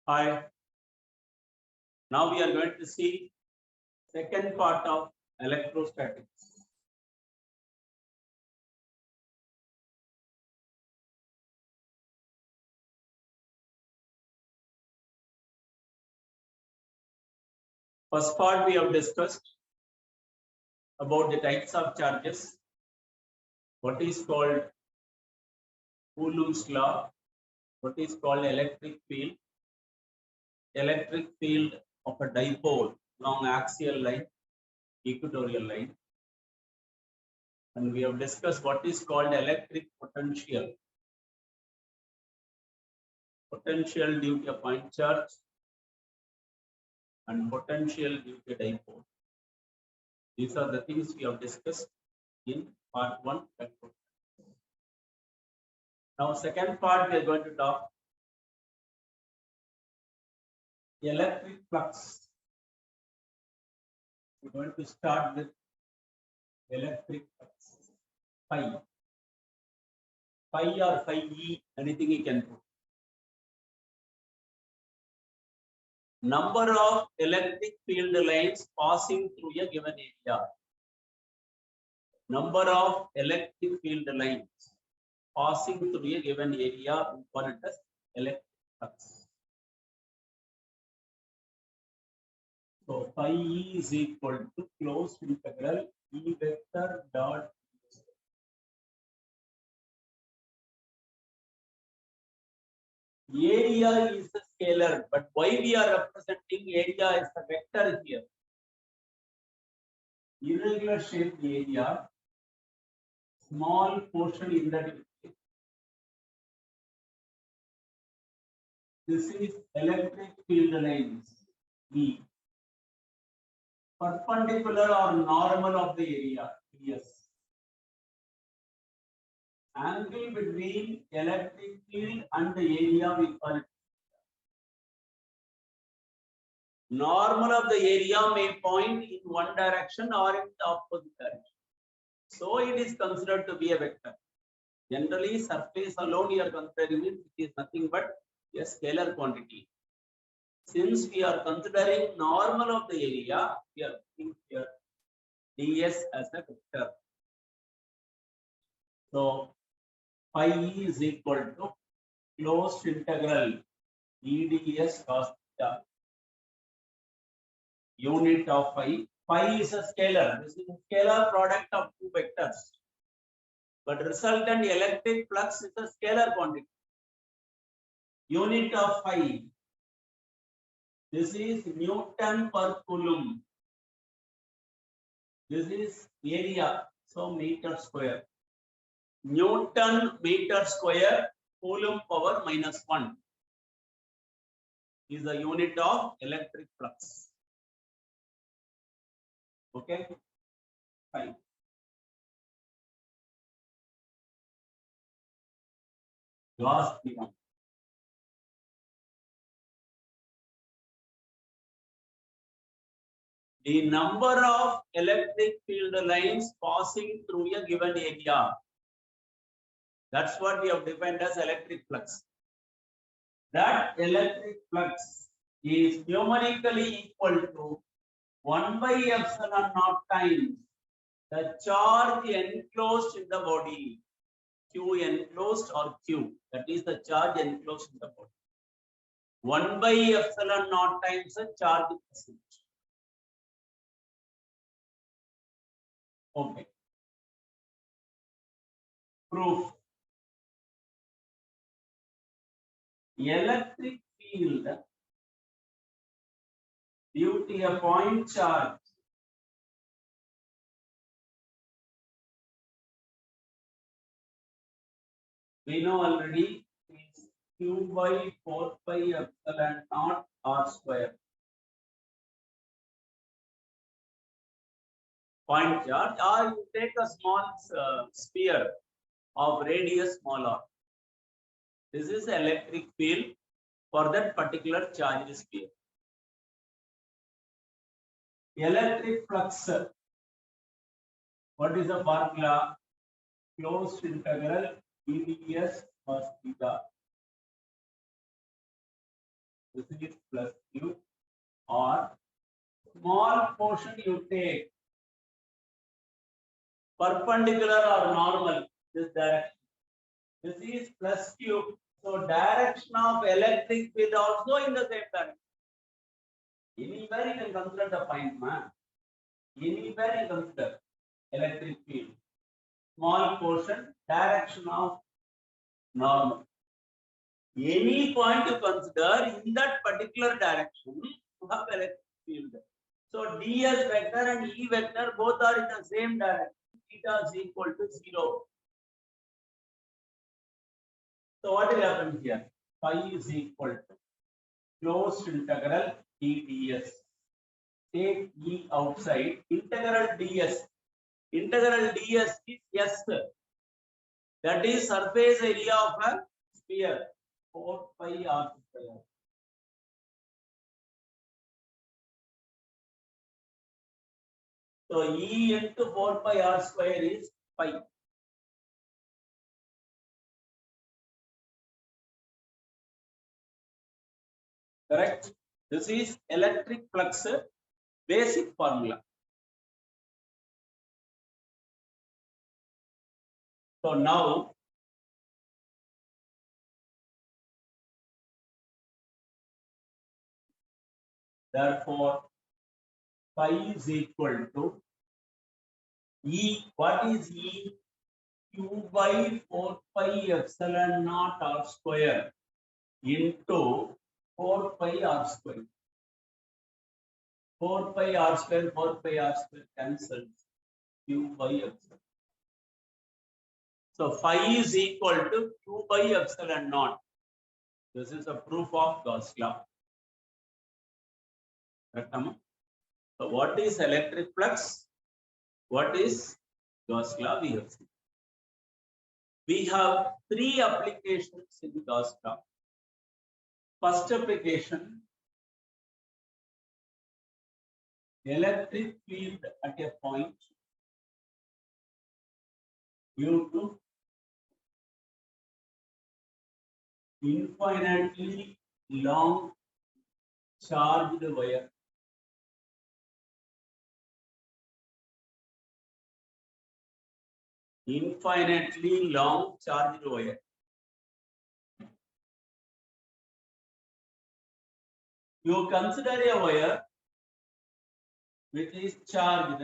Hi. Now we are going to see second part of electrostatics. First part we have discussed about the types of charges, what is called Coulomb's law, what is called electric field of a dipole along axial line, equatorial line, and we have discussed what is called electric potential due to a point charge and potential due to a dipole. These are the things we have discussed in part 1. Now, second part we are going to talk electric flux. We're going to start with electric flux. Phi or phi E, anything you can put. Number of electric field lines passing through a given area. Number of electric field lines passing through a given area, we call it as electric flux. So phi E is equal to closed integral E vector dot area is a scalar, but why we are representing area as a vector here? Irregular shaped area, small portion in that. This is electric field lines E. Perpendicular or normal of the area, yes. Angle between electric field and the area we call it. Normal of the area may point in one direction or in the opposite direction. So it is considered to be a vector. Generally, surface alone you are considering it, which is nothing but a scalar quantity. Since we are considering normal of the area, we are putting here ds as a vector. So phi E is equal to closed integral EDS cos theta. Unit of phi. Phi is a scalar. This is a scalar product of two vectors. But resultant electric flux is a scalar quantity. Unit of phi. This is Newton per coulomb. This is area, so meter square. Newton meter square, coulomb power -1 is the unit of electric flux. Okay, fine. Gauss theorem. The number of electric field lines passing through a given area. That's what we have defined as electric flux. That electric flux is numerically equal to 1 by epsilon naught times the charge enclosed in the body. Q enclosed or Q, that is the charge enclosed in the body. 1 by epsilon naught times the charge percentage. Okay. Proof. Electric field due to a point charge we know already is Q by 4 pi epsilon naught R square. Point charge, or you take a small sphere of radius small r. This is the electric field for that particular charged sphere. Electric flux. What is the formula? Closed integral EDS cos theta. This is plus q, or small portion you take perpendicular or normal this direction. This is plus q. So direction of electric field also in the same direction. Anywhere you can consider the point, man. Anywhere you consider electric field. Small portion, direction of normal. Any point you consider in that particular direction, you have electric field. So ds vector and e vector both are in the same direction. Theta is equal to 0. So what will happen here? Phi is equal to closed integral dds. Take e outside. Integral ds. Integral ds is s. That is surface area of a sphere. 4 pi r square. So E into 4 pi r square is pi. Correct? This is electric flux basic formula. So now therefore phi is equal to E. What is E? Q by 4 pi epsilon naught r square into 4 pi r square. 4 pi r square, 4 pi r square cancels. Q by epsilon. So phi is equal to Q by epsilon naught. This is a proof of Gauss law. Correct? So what is electric flux? What is Gauss law? We have seen. We have 3 applications in Gauss law. First application, electric field at a point due to infinitely long charged wire. Infinitely long charged wire. You consider a wire which is charged,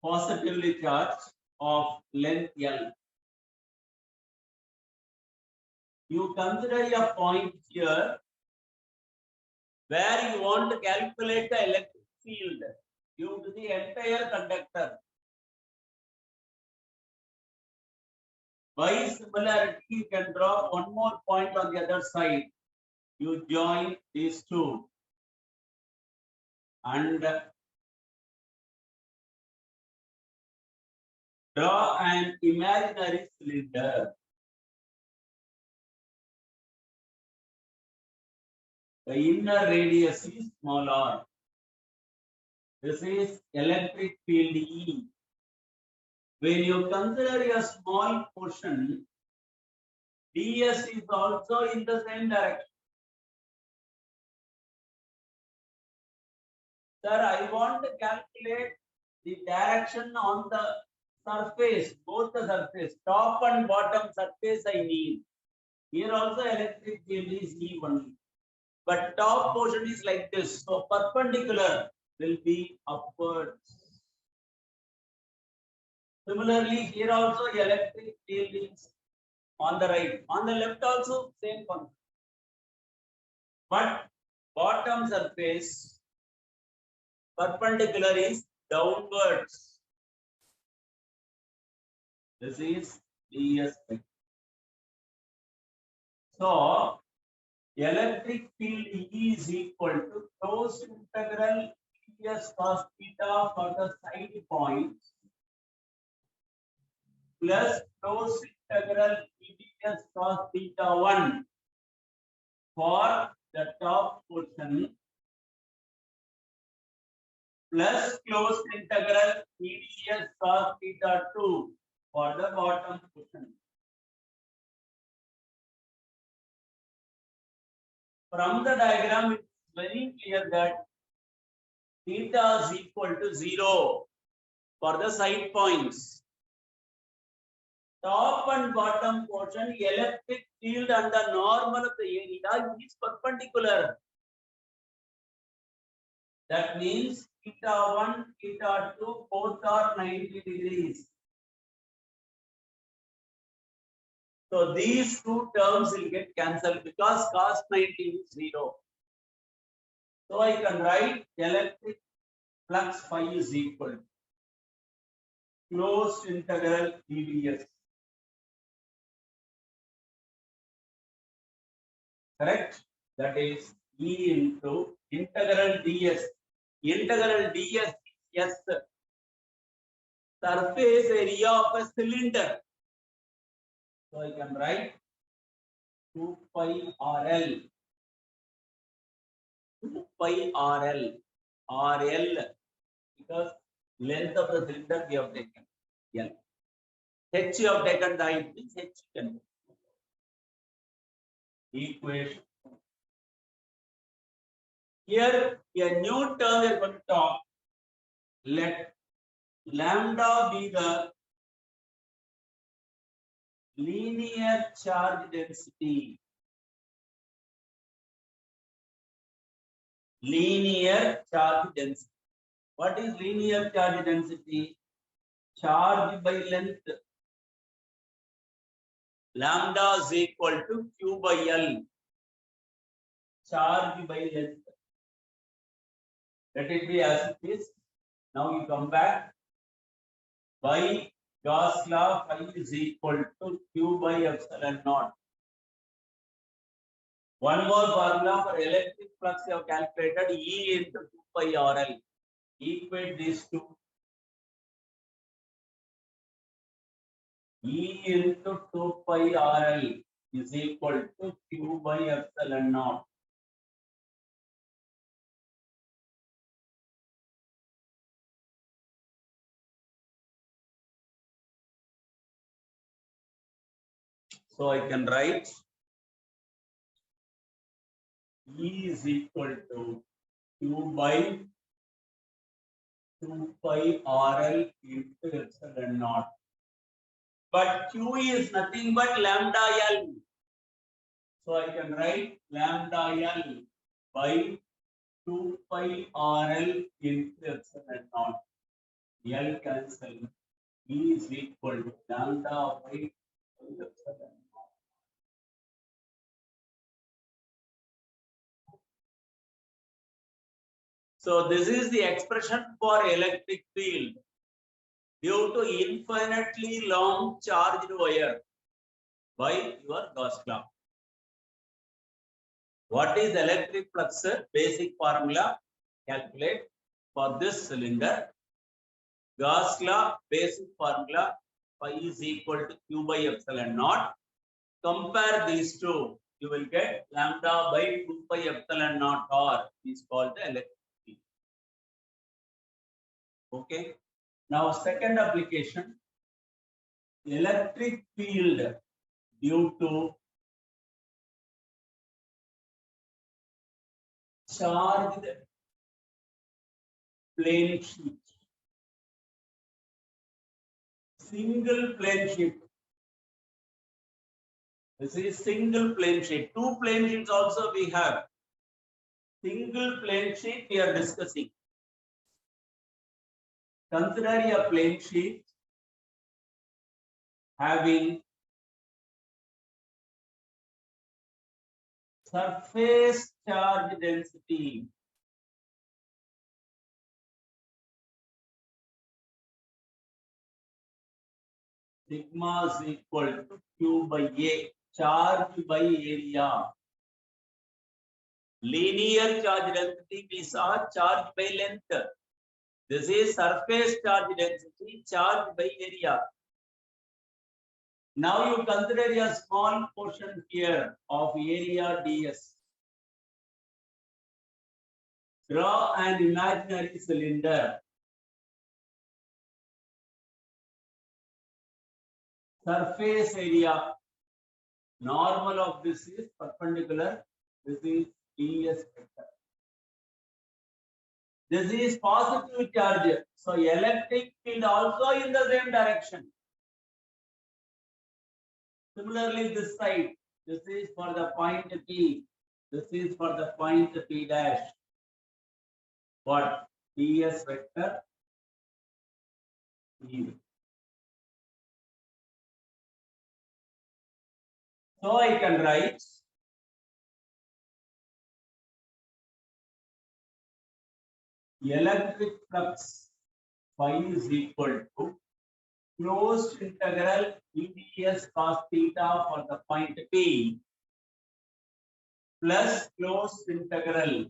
positively charged, of length L. You consider a point here where you want to calculate the electric field due to the entire conductor. By similarity, you can draw one more point on the other side. You join these two and draw an imaginary cylinder. The inner radius is small r. This is electric field E. When you consider a small portion, ds is also in the same direction. Sir, I want to calculate the direction on the surface, both the surface, top and bottom surface I need. Here also electric field is E only. But top portion is like this. So perpendicular will be upwards. Similarly, here also electric field is on the right. On the left also same concept. But bottom surface perpendicular is downwards. This is ds. So electric field E is equal to closed integral ds cos theta for the side points plus closed integral ds cos theta 1 for the top portion plus closed integral ds cos theta 2 for the bottom portion. diagram, it's very clear that theta is equal to 0 for the side points. Top and bottom portion, electric field and the normal of the area is perpendicular. That means theta 1, theta 2, both are 90 degrees. So these two terms will get cancelled because cos 90 is 0. So I can write electric flux phi is equal to closed integral dvs. Correct? That is E into integral ds. Integral ds is surface area of a cylinder. So I can write 2 pi RL. 2 pi RL. RL because length of the cylinder we have taken L. H you have taken the height means H can equation. Here a new term we are going to talk. Let lambda be the linear charge density. Linear charge density. What is linear charge density? Charge by length. Lambda is equal to Q by L. Charge by length. Let it be as it is. Now you come back. By Gauss law, phi is equal to Q by epsilon naught. One more formula for electric flux you have calculated E into 2 pi RL. Equate these two. E into 2 pi RL is equal to Q by epsilon naught. So I can write E is equal to Q by 2 pi RL into epsilon naught. But Q is nothing but lambda L. So I can write lambda L by 2 pi RL into epsilon naught. L cancel. E is equal to lambda by epsilon naught. So this is the expression for electric field due to infinitely long charged wire by your Gauss law. What is electric flux? Basic formula calculate for this cylinder. Gauss law basic formula phi is equal to Q by epsilon naught. Compare these two, you will get lambda by 2 pi epsilon naught R is called the electric field. Okay. Now second application, electric field due to charged plane sheet. Single plane sheet. This is single plane sheet. Two plane sheets also we have. Single plane sheet we are discussing. Consider a plane sheet having surface charge density sigma is equal to Q by A, charge by area. Linear charge density we saw charge by length. This is surface charge density, charge by area. Now you consider a small portion here of area ds. Draw an imaginary cylinder. Surface area, normal of this is perpendicular. This is ds vector. This is positive charge. So electric field also in the same direction. Similarly, this side, this is for the point P. This is for the point P dash. What? ds vector. E. So I can write electric flux phi is equal to closed integral eds cos theta for the point P plus closed integral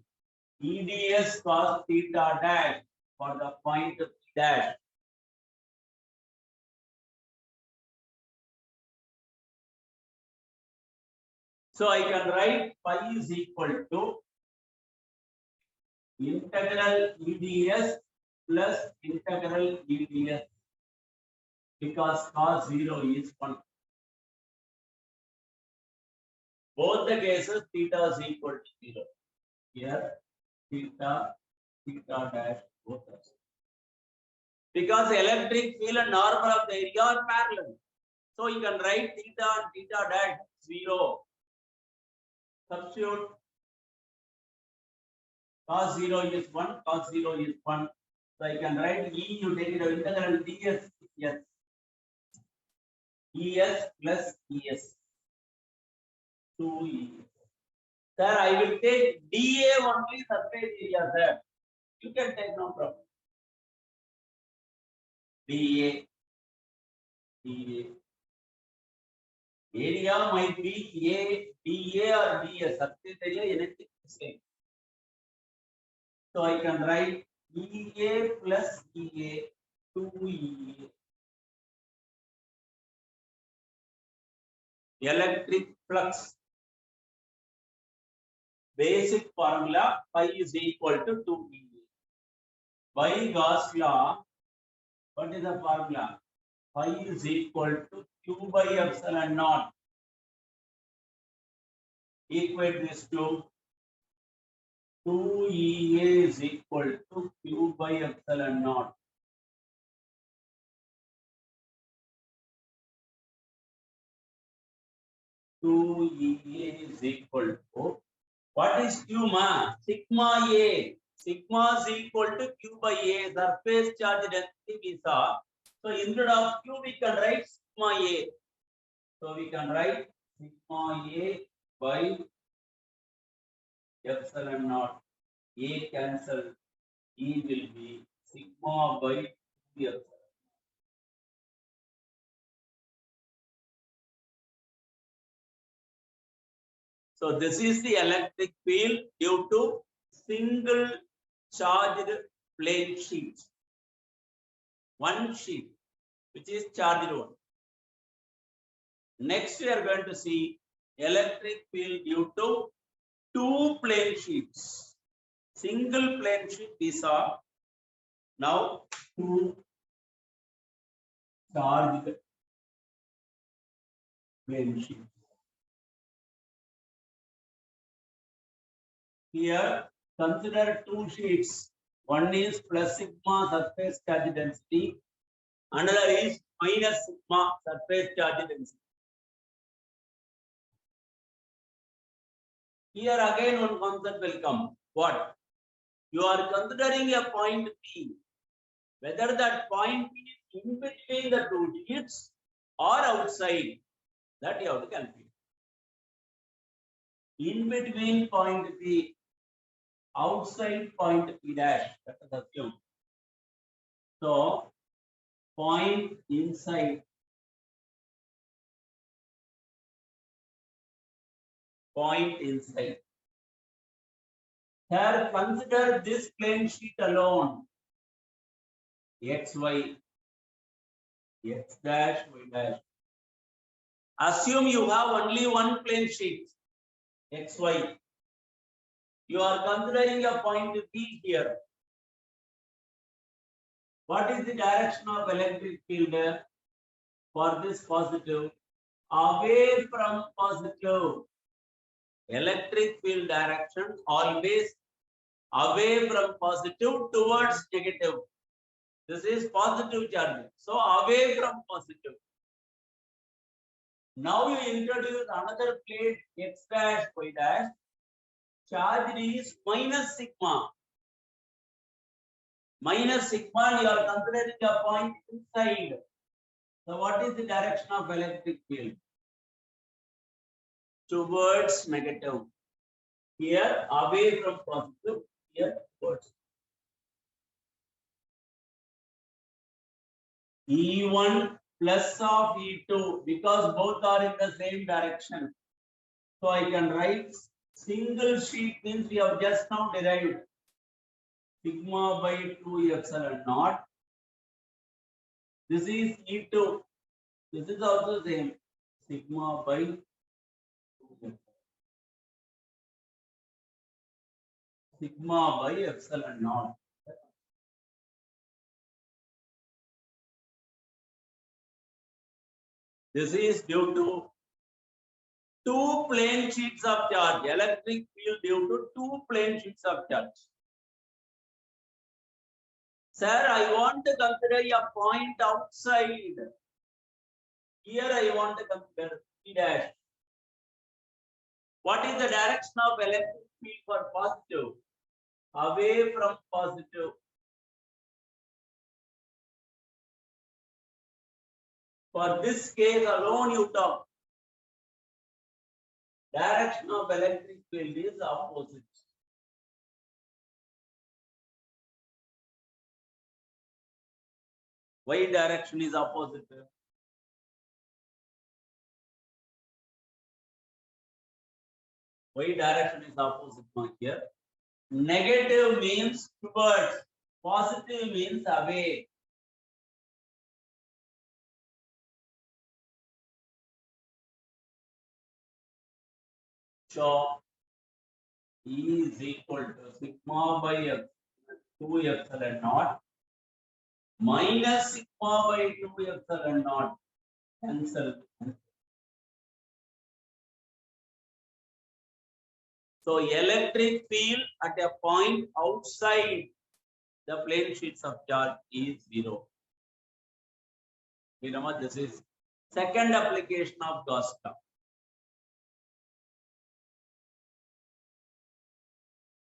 eds cos theta dash for the point P dash. So I can write phi is equal to integral eds plus integral eds because cos 0 is 1. Both the cases theta is equal to 0. Here theta dash both are 0. Because electric field and normal of the area are parallel. So you can write theta and theta dash 0. Substitute cos 0 is 1, cos 0 is 1. So I can write E, you take it integral ds, yes. Es plus Es. 2E. Sir, I will take dA only surface area, sir. You can take no problem. dA. Area might be A, dA or ds. Surface area, anything the same. So I can write EA plus EA 2EA. Electric flux. Basic formula phi is equal to 2EA. By Gauss law, what is the formula? Phi is equal to Q by epsilon naught. Equate this to 2EA is equal to Q by epsilon naught. EA is equal to, what is Q ma? Sigma A. Sigma is equal to Q by A. Surface charge density we saw. So instead of Q we can write sigma A. So we can write sigma A by epsilon naught. A cancel. E will be sigma by 2 epsilon. So this is the electric field due to single charged plane sheet. One sheet which is charged one. Next we are going to see electric field due to two plane sheets. Single plane sheet we saw. Now two charged plane sheets. Here consider two sheets. One is plus sigma surface charge density. Another is minus sigma surface charge density. Here again one concept will come. What? You are considering a point P. Whether that point P is in between the two sheets or outside, that you have to calculate. In between point P, outside point P dash. That is assumed. So point inside. Point inside. Here consider this plane sheet alone. X, Y, X dash, Y dash. Assume you have only one plane sheet, X, Y. You are considering a point P here. What is the direction of electric field for this positive? Away from positive. Electric field direction always away from positive towards negative. This is positive charge. So away from positive. Now you introduce another plate x dash y dash. Charge is minus sigma. Minus sigma, you are considering a point inside. So what is the direction of electric field? Towards negative. Here away from positive. Here towards. E1 plus of E2 because both are in the same direction. So I can write single sheet means we have just now derived sigma by 2 epsilon naught. This is E2. This is also same sigma by 2 epsilon. Sigma by epsilon naught. This is due to two plane sheets of charge. Electric field due to two plane sheets of charge. Sir, I want to consider a point outside. Here I want to consider P dash. What is the direction of electric field for positive? Away from positive. For this case alone, you talk. Direction of electric field is opposite. Why direction is opposite? Why direction is opposite here? Negative means towards, positive means away. So E is equal to sigma by 2 epsilon naught minus sigma by 2 epsilon naught. Cancel. So electric field at a point outside the plane sheets of charge is 0. You know what this is? Second application of Gauss law.